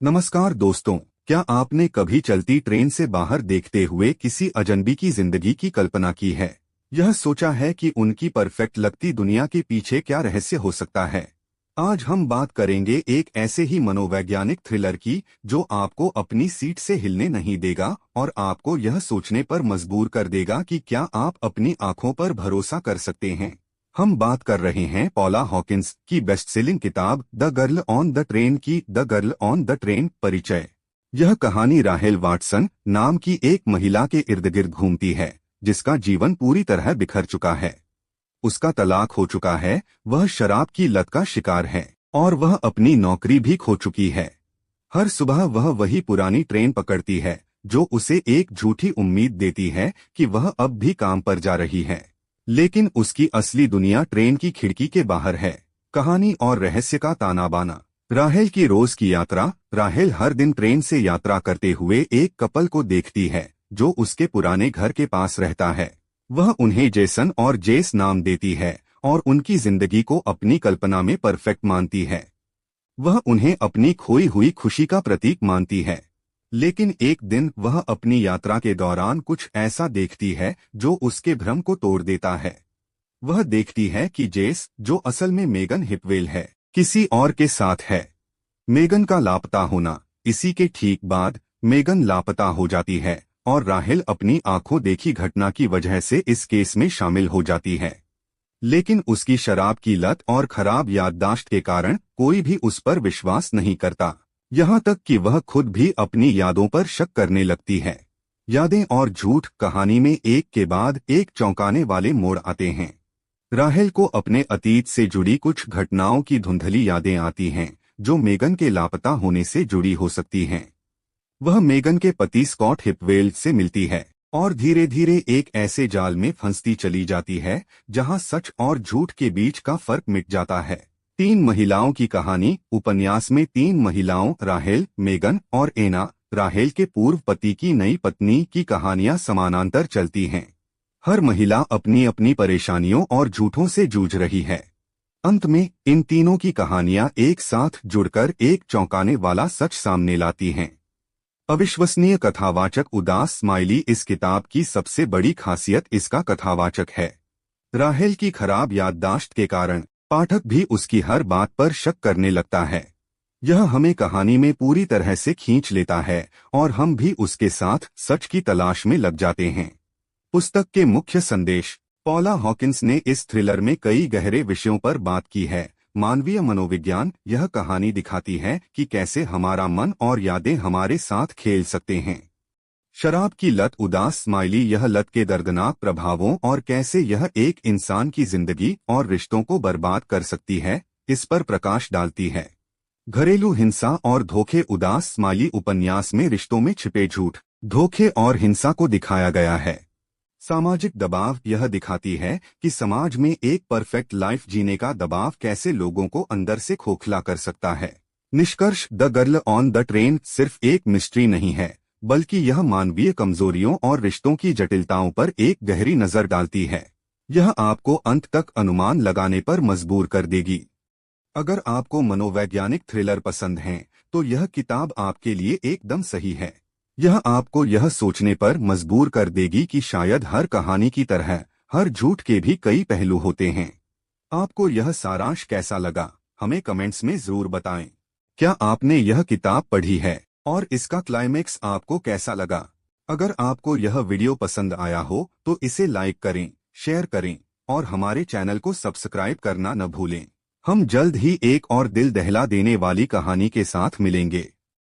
नमस्कार दोस्तों, क्या आपने कभी चलती ट्रेन से बाहर देखते हुए किसी अजनबी की जिंदगी की कल्पना की है? यह सोचा है कि उनकी परफेक्ट लगती दुनिया के पीछे क्या रहस्य हो सकता है? आज हम बात करेंगे एक ऐसे ही मनोवैज्ञानिक थ्रिलर की जो आपको अपनी सीट से हिलने नहीं देगा और आपको यह सोचने पर मजबूर कर देगा कि क्या आप अपनी आंखों पर भरोसा कर सकते हैं। हम बात कर रहे हैं पॉला हॉकिंस की बेस्टसेलिंग किताब The Girl on the Train की The Girl on the Train परिचय। यह कहानी राहेल वाटसन नाम की एक महिला के इर्द गिर्द घूमती है जिसका जीवन पूरी तरह बिखर चुका है। उसका तलाक हो चुका है, वह शराब की लत का शिकार है और वह अपनी नौकरी भी खो चुकी है। हर सुबह वह वही पुरानी ट्रेन पकड़ती है जो उसे एक झूठी उम्मीद देती है कि वह अब भी काम पर जा रही है, लेकिन उसकी असली दुनिया ट्रेन की खिड़की के बाहर है। कहानी और रहस्य का ताना बाना। राहेल की रोज की यात्रा। राहेल हर दिन ट्रेन से यात्रा करते हुए एक कपल को देखती है जो उसके पुराने घर के पास रहता है। वह उन्हें जेसन और जेस नाम देती है और उनकी जिंदगी को अपनी कल्पना में परफेक्ट मानती है। वह उन्हें अपनी खोई हुई खुशी का प्रतीक मानती है। लेकिन एक दिन वह अपनी यात्रा के दौरान कुछ ऐसा देखती है जो उसके भ्रम को तोड़ देता है। वह देखती है कि जेस, जो असल में मेगन हिपवेल है, किसी और के साथ है। मेगन का लापता होना। इसी के ठीक बाद मेगन लापता हो जाती है और राहेल अपनी आंखों देखी घटना की वजह से इस केस में शामिल हो जाती है। लेकिन उसकी शराब की लत और खराब याददाश्त के कारण कोई भी उस पर विश्वास नहीं करता, यहाँ तक कि वह खुद भी अपनी यादों पर शक करने लगती है। यादें और झूठ। कहानी में एक के बाद एक चौंकाने वाले मोड़ आते हैं। राहेल को अपने अतीत से जुड़ी कुछ घटनाओं की धुंधली यादें आती हैं जो मेगन के लापता होने से जुड़ी हो सकती हैं। वह मेगन के पति स्कॉट हिपवेल से मिलती है और धीरे धीरे एक ऐसे जाल में फंसती चली जाती है जहां सच और झूठ के बीच का फर्क मिट जाता है। तीन महिलाओं की कहानी। उपन्यास में तीन महिलाओं राहेल, मेगन और एना, राहेल के पूर्व पति की नई पत्नी की कहानियां समानांतर चलती हैं। हर महिला अपनी अपनी परेशानियों और झूठों से जूझ रही है। अंत में इन तीनों की कहानियां एक साथ जुड़कर एक चौंकाने वाला सच सामने लाती हैं। अविश्वसनीय कथावाचक। उदास स्माइली। इस किताब की सबसे बड़ी खासियत इसका कथावाचक है। राहेल की खराब याददाश्त के कारण पाठक भी उसकी हर बात पर शक करने लगता है। यह हमें कहानी में पूरी तरह से खींच लेता है और हम भी उसके साथ सच की तलाश में लग जाते हैं। पुस्तक के मुख्य संदेश। पॉला हॉकिंस ने इस थ्रिलर में कई गहरे विषयों पर बात की है। मानवीय मनोविज्ञान। यह कहानी दिखाती है कि कैसे हमारा मन और यादें हमारे साथ खेल सकते हैं। शराब की लत। उदास स्माइली। यह लत के दर्दनाक प्रभावों और कैसे यह एक इंसान की जिंदगी और रिश्तों को बर्बाद कर सकती है, इस पर प्रकाश डालती है। घरेलू हिंसा और धोखे। उदास स्माइली उपन्यास में रिश्तों में छिपे झूठ, धोखे और हिंसा को दिखाया गया है। सामाजिक दबाव। यह दिखाती है कि समाज में एक परफेक्ट लाइफ जीने का दबाव कैसे लोगों को अंदर से खोखला कर सकता है। निष्कर्ष। The Girl on the train सिर्फ एक मिस्ट्री नहीं है, बल्कि यह मानवीय कमजोरियों और रिश्तों की जटिलताओं पर एक गहरी नजर डालती है। यह आपको अंत तक अनुमान लगाने पर मजबूर कर देगी। अगर आपको मनोवैज्ञानिक थ्रिलर पसंद हैं, तो यह किताब आपके लिए एकदम सही है। यह आपको यह सोचने पर मजबूर कर देगी कि शायद हर कहानी की तरह हर झूठ के भी कई पहलू होते हैं। आपको यह सारांश कैसा लगा, हमें कमेंट्स में जरूर बताएं। क्या आपने यह किताब पढ़ी है और इसका क्लाइमेक्स आपको कैसा लगा? अगर आपको यह वीडियो पसंद आया हो तो इसे लाइक करें, शेयर करें और हमारे चैनल को सब्सक्राइब करना न भूलें। हम जल्द ही एक और दिल दहला देने वाली कहानी के साथ मिलेंगे।